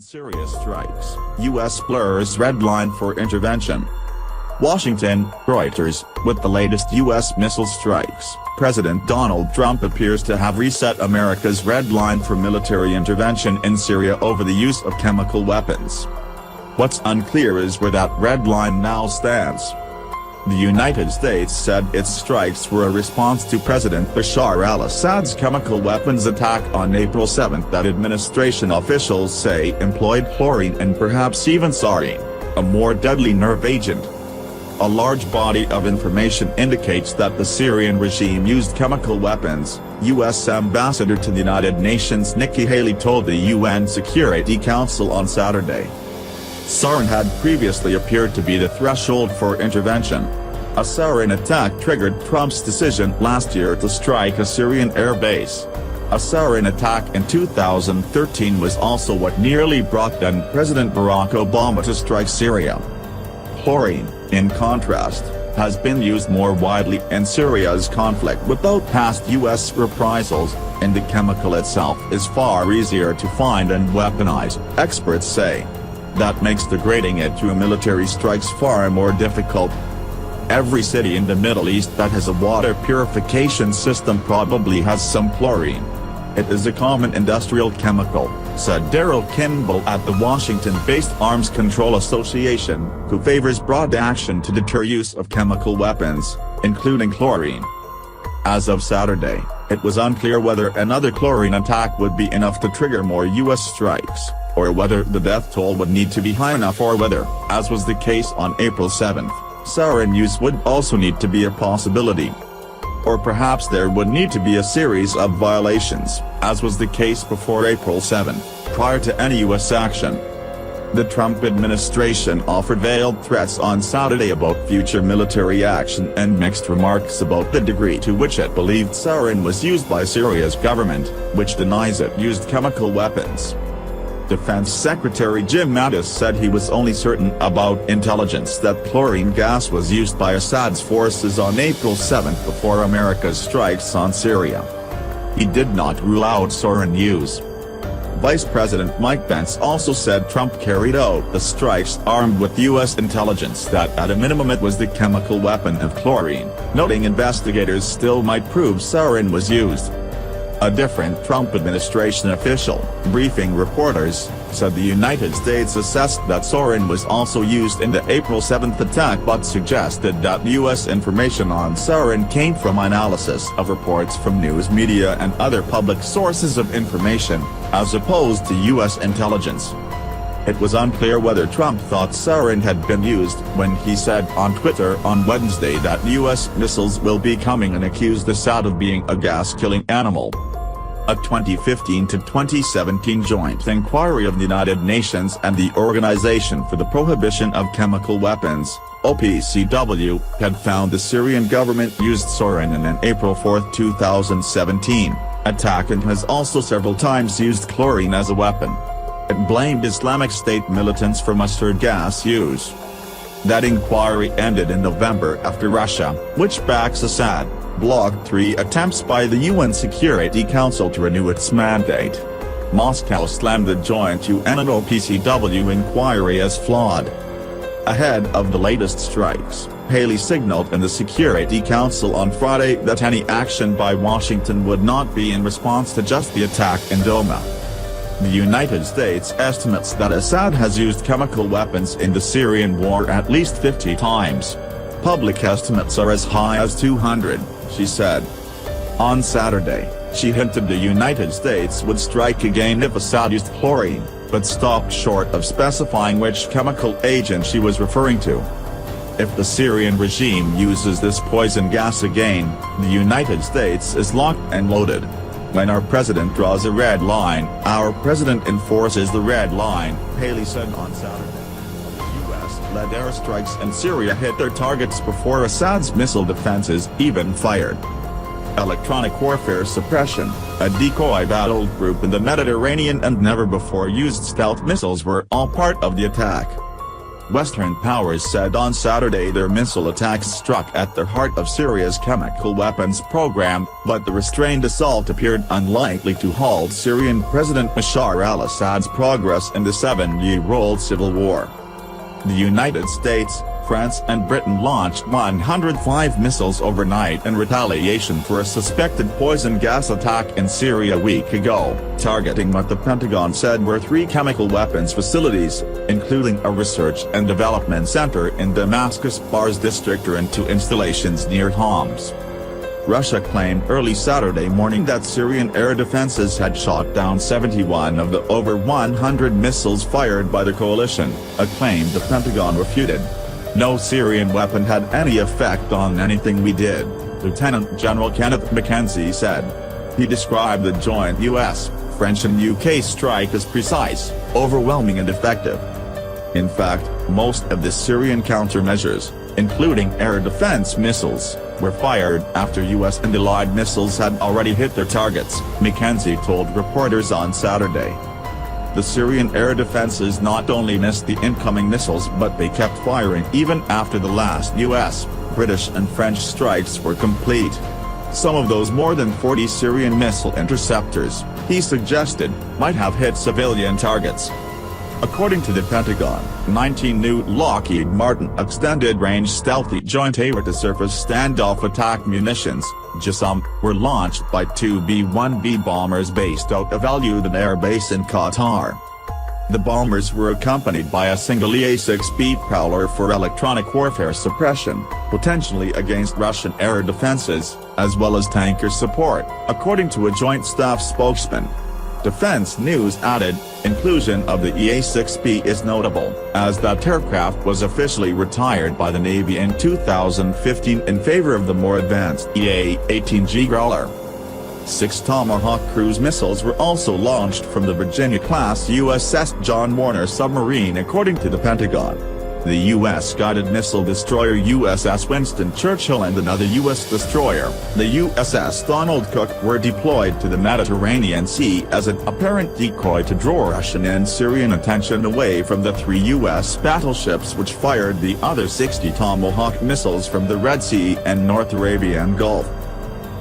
Syria strikes, U.S. blurs red line for intervention. Washington, Reuters, with the latest U.S. missile strikes, President Donald Trump appears to have reset America's red line for military intervention in Syria over the use of chemical weapons. What's unclear is where that red line now stands. The United States said its strikes were a response to President Bashar al-Assad's chemical weapons attack on April 7 that administration officials say employed chlorine and perhaps even sarin, a more deadly nerve agent. A large body of information indicates that the Syrian regime used chemical weapons, U.S. Ambassador to the United Nations Nikki Haley told the UN Security Council on Saturday. Sarin had previously appeared to be the threshold for intervention. A sarin attack triggered Trump's decision last year to strike a Syrian air base. A sarin attack in 2013 was also what nearly brought then President Barack Obama to strike Syria. Chlorine, in contrast, has been used more widely in Syria's conflict without past U.S. reprisals, and the chemical itself is far easier to find and weaponize, experts say. That makes degrading it to a military strikes far more difficult. Every city in the Middle East that has a water purification system probably has some chlorine. It is a common industrial chemical, said Daryl Kimball at the Washington-based Arms Control Association, who favors broad action to deter use of chemical weapons, including chlorine. As of Saturday, it was unclear whether another chlorine attack would be enough to trigger more U.S. strikes, or whether the death toll would need to be high enough, or whether, as was the case on April 7, sarin use would also need to be a possibility. Or perhaps there would need to be a series of violations, as was the case before April 7, prior to any U.S. action. The Trump administration offered veiled threats on Saturday about future military action and mixed remarks about the degree to which it believed sarin was used by Syria's government, which denies it used chemical weapons. Defense Secretary Jim Mattis said he was only certain about intelligence that chlorine gas was used by Assad's forces on April 7 before America's strikes on Syria. He did not rule out sarin use. Vice President Mike Pence also said Trump carried out the strikes armed with U.S. intelligence that at a minimum it was the chemical weapon of chlorine, noting investigators still might prove sarin was used. A different Trump administration official, briefing reporters, said the United States assessed that sarin was also used in the April 7 attack but suggested that U.S. information on sarin came from analysis of reports from news media and other public sources of information, as opposed to U.S. intelligence. It was unclear whether Trump thought sarin had been used when he said on Twitter on Wednesday that U.S. missiles will be coming and accused Assad of being a gas-killing animal. A 2015 to 2017 joint inquiry of the United Nations and the Organization for the Prohibition of Chemical Weapons, OPCW, had found the Syrian government used sarin in an April 4, 2017, attack and has also several times used chlorine as a weapon. It blamed Islamic State militants for mustard gas use. That inquiry ended in November after Russia, which backs Assad, blocked 3 attempts by the UN Security Council to renew its mandate. Moscow slammed the joint UN and OPCW inquiry as flawed. Ahead of the latest strikes, Haley signaled in the Security Council on Friday that any action by Washington would not be in response to just the attack in Douma. The United States estimates that Assad has used chemical weapons in the Syrian war at least 50 times. Public estimates are as high as 200, she said. On Saturday, she hinted the United States would strike again if Assad used chlorine, but stopped short of specifying which chemical agent she was referring to. If the Syrian regime uses this poison gas again, the United States is locked and loaded. When our president draws a red line, our president enforces the red line, Haley said on Saturday. U.S.-led airstrikes in Syria hit their targets before Assad's missile defenses even fired. Electronic warfare suppression, a decoy battle group in the Mediterranean and never-before-used stealth missiles were all part of the attack. Western powers said on Saturday their missile attacks struck at the heart of Syria's chemical weapons program, but the restrained assault appeared unlikely to halt Syrian President Bashar al-Assad's progress in the 7-year-old civil war. The United States, France and Britain launched 105 missiles overnight in retaliation for a suspected poison gas attack in Syria a week ago, targeting what the Pentagon said were 3 chemical weapons facilities, including a research and development center in Damascus Bars district and 2 installations near Homs. Russia claimed early Saturday morning that Syrian air defenses had shot down 71 of the over 100 missiles fired by the coalition, a claim the Pentagon refuted. No Syrian weapon had any effect on anything we did, Lieutenant General Kenneth McKenzie said. He described the joint US, French and UK strike as precise, overwhelming and effective. In fact, most of the Syrian countermeasures, including air defense missiles, were fired after US and Allied missiles had already hit their targets, McKenzie told reporters on Saturday. The Syrian air defenses not only missed the incoming missiles but they kept firing even after the last US, British and French strikes were complete. Some of those more than 40 Syrian missile interceptors, he suggested, might have hit civilian targets. According to the Pentagon, 19 new Lockheed Martin extended-range stealthy joint air-to-surface standoff attack munitions, JASSM, were launched by 2 B-1B bombers based out of Al Udeid Air Base in Qatar. The bombers were accompanied by a single EA-6B Prowler for electronic warfare suppression, potentially against Russian air defenses, as well as tanker support, according to a Joint Staff spokesman. Defense News added, inclusion of the EA-6B is notable, as that aircraft was officially retired by the Navy in 2015 in favor of the more advanced EA-18G Growler. 6 Tomahawk cruise missiles were also launched from the Virginia-class USS John Warner submarine according to the Pentagon. The U.S.-guided missile destroyer USS Winston Churchill and another U.S. destroyer, the USS Donald Cook, were deployed to the Mediterranean Sea as an apparent decoy to draw Russian and Syrian attention away from the 3 U.S. battleships which fired the other 60 Tomahawk missiles from the Red Sea and North Arabian Gulf.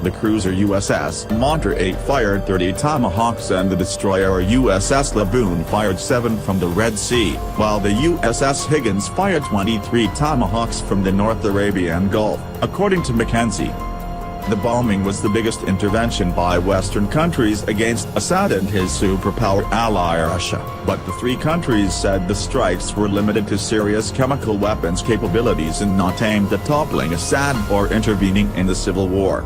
The cruiser USS Monterey fired 30 Tomahawks and the destroyer USS Laboon fired 7 from the Red Sea, while the USS Higgins fired 23 Tomahawks from the North Arabian Gulf, according to McKenzie. The bombing was the biggest intervention by Western countries against Assad and his superpower ally Russia, but the 3 countries said the strikes were limited to Syria's chemical weapons capabilities and not aimed at toppling Assad or intervening in the civil war.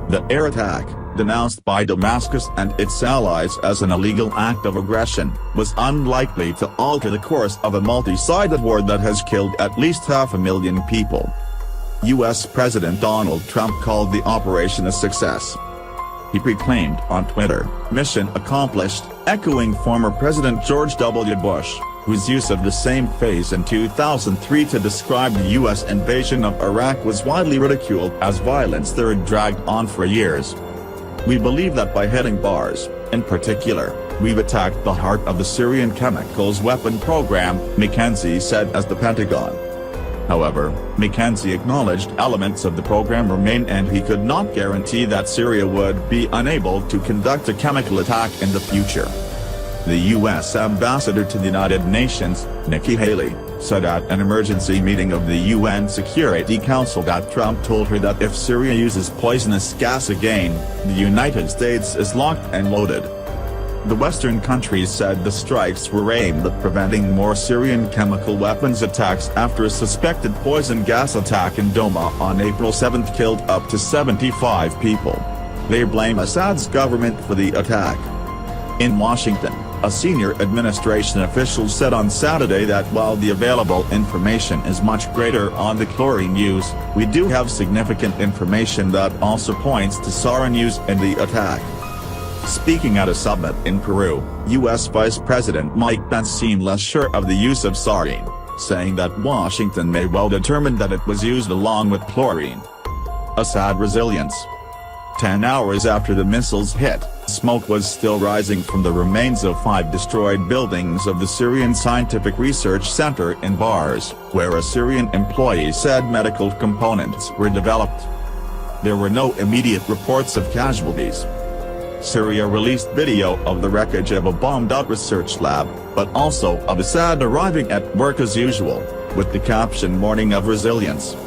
The air attack, denounced by Damascus and its allies as an illegal act of aggression, was unlikely to alter the course of a multi-sided war that has killed at least 500,000 people. U.S. President Donald Trump called the operation a success. He proclaimed on Twitter, "Mission accomplished," echoing former President George W. Bush, whose use of the same phrase in 2003 to describe the U.S. invasion of Iraq was widely ridiculed as violence there had dragged on for years. "We believe that by hitting bars, in particular, we've attacked the heart of the Syrian chemicals weapon program," McKenzie said as the Pentagon. However, McKenzie acknowledged elements of the program remain and he could not guarantee that Syria would be unable to conduct a chemical attack in the future. The U.S. ambassador to the United Nations, Nikki Haley, said at an emergency meeting of the UN Security Council that Trump told her that if Syria uses poisonous gas again, the United States is locked and loaded. The Western countries said the strikes were aimed at preventing more Syrian chemical weapons attacks after a suspected poison gas attack in Douma on April 7 killed up to 75 people. They blame Assad's government for the attack. In Washington, a senior administration official said on Saturday that while the available information is much greater on the chlorine use, we do have significant information that also points to sarin use in the attack. Speaking at a summit in Peru, U.S. Vice President Mike Pence seemed less sure of the use of sarin, saying that Washington may well determine that it was used along with chlorine. Assad resilience. 10 hours after the missiles hit, Smoke was still rising from the remains of 5 destroyed buildings of the Syrian Scientific Research Center in Bars, where a Syrian employee said medical components were developed. There were no immediate reports of casualties. Syria released video of the wreckage of a bombed-out research lab, but also of Assad arriving at work as usual, with the caption "Morning of Resilience."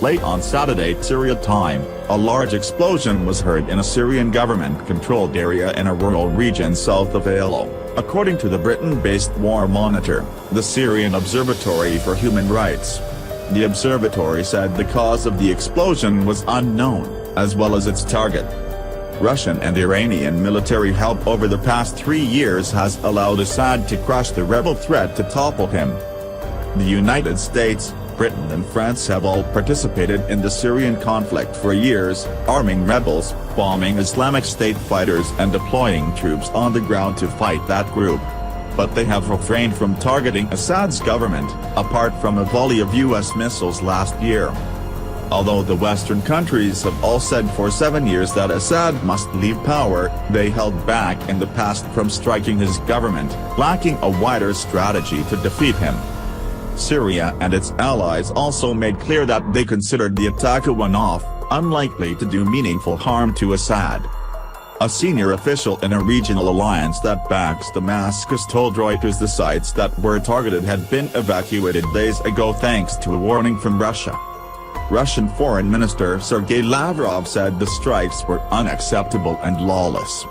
Late on Saturday Syria time, a large explosion was heard in a Syrian government-controlled area in a rural region south of Aleppo, according to the Britain-based War Monitor, the Syrian Observatory for Human Rights. The observatory said the cause of the explosion was unknown, as well as its target. Russian and Iranian military help over the past 3 years has allowed Assad to crush the rebel threat to topple him. The United States, Britain and France have all participated in the Syrian conflict for years, arming rebels, bombing Islamic State fighters and deploying troops on the ground to fight that group. But they have refrained from targeting Assad's government, apart from a volley of US missiles last year. Although the Western countries have all said for 7 years that Assad must leave power, they held back in the past from striking his government, lacking a wider strategy to defeat him. Syria and its allies also made clear that they considered the attack a one-off, unlikely to do meaningful harm to Assad. A senior official in a regional alliance that backs Damascus told Reuters the sites that were targeted had been evacuated days ago thanks to a warning from Russia. Russian Foreign Minister Sergei Lavrov said the strikes were unacceptable and lawless.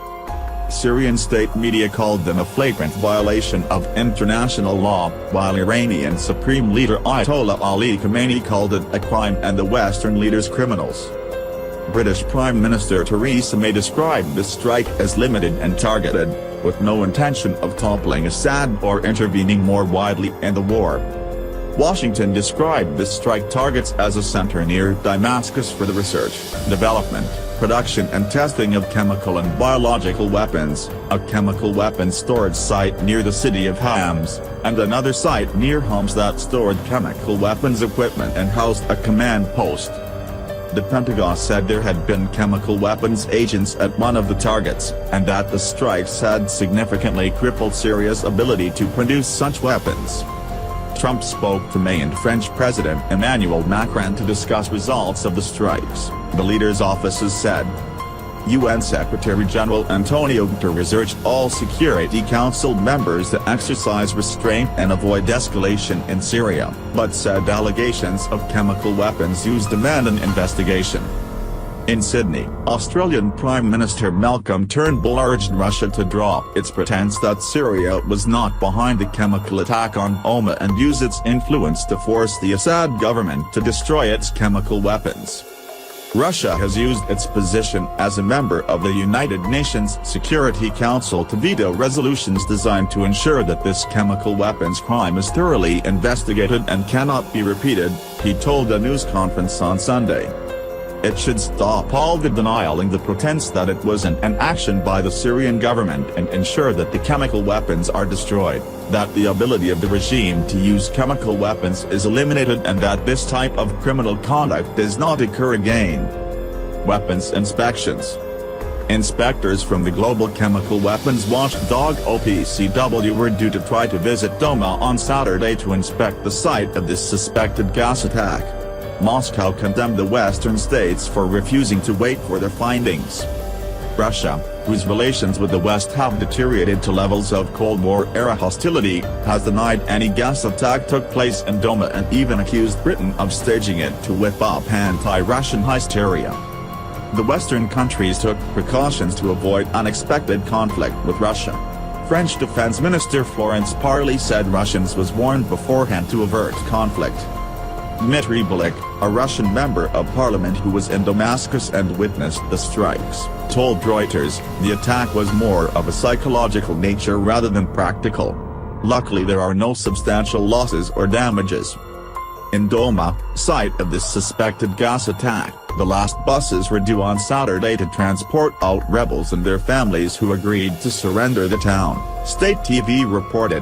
Syrian state media called them a flagrant violation of international law, while Iranian Supreme Leader Ayatollah Ali Khamenei called it a crime and the Western leaders criminals. British Prime Minister Theresa May described the strike as limited and targeted, with no intention of toppling Assad or intervening more widely in the war. Washington described the strike targets as a center near Damascus for the research, development, production and testing of chemical and biological weapons, a chemical weapons storage site near the city of Homs, and another site near Homs that stored chemical weapons equipment and housed a command post. The Pentagon said there had been chemical weapons agents at one of the targets, and that the strikes had significantly crippled Syria's ability to produce such weapons. Trump spoke to May and French President Emmanuel Macron to discuss results of the strikes, the leaders' offices said. UN Secretary-General Antonio Guterres urged all Security Council members to exercise restraint and avoid escalation in Syria, but said allegations of chemical weapons use demand an investigation. In Sydney, Australian Prime Minister Malcolm Turnbull urged Russia to drop its pretense that Syria was not behind the chemical attack on Homa and use its influence to force the Assad government to destroy its chemical weapons. Russia has used its position as a member of the United Nations Security Council to veto resolutions designed to ensure that this chemical weapons crime is thoroughly investigated and cannot be repeated, he told a news conference on Sunday. It should stop all the denial and the pretense that it wasn't an action by the Syrian government and ensure that the chemical weapons are destroyed, that the ability of the regime to use chemical weapons is eliminated and that this type of criminal conduct does not occur again. Weapons inspections. Inspectors from the Global Chemical Weapons Watchdog OPCW were due to try to visit Doma on Saturday to inspect the site of this suspected gas attack. Moscow condemned the Western states for refusing to wait for their findings. Russia, whose relations with the West have deteriorated to levels of Cold War-era hostility, has denied any gas attack took place in Doma and even accused Britain of staging it to whip up anti-Russian hysteria. The Western countries took precautions to avoid unexpected conflict with Russia. French Defense Minister Florence Parly said Russians was warned beforehand to avert conflict. Dmitry Bulik, a Russian member of parliament who was in Damascus and witnessed the strikes, told Reuters, the attack was more of a psychological nature rather than practical. Luckily there are no substantial losses or damages. In Doma, site of this suspected gas attack, the last buses were due on Saturday to transport out rebels and their families who agreed to surrender the town, state TV reported.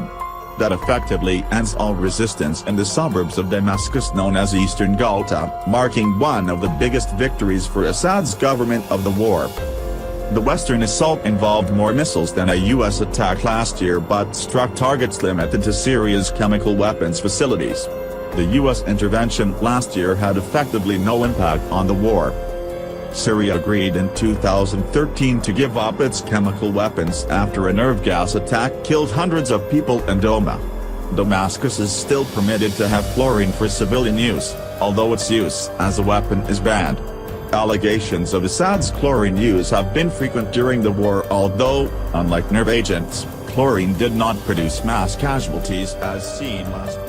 That effectively ends all resistance in the suburbs of Damascus known as Eastern Ghouta, marking one of the biggest victories for Assad's government of the war. The Western assault involved more missiles than a U.S. attack last year but struck targets limited to Syria's chemical weapons facilities. The U.S. intervention last year had effectively no impact on the war. Syria agreed in 2013 to give up its chemical weapons after a nerve gas attack killed hundreds of people in Douma. Damascus is still permitted to have chlorine for civilian use, although its use as a weapon is banned. Allegations of Assad's chlorine use have been frequent during the war, although, unlike nerve agents, chlorine did not produce mass casualties as seen last year.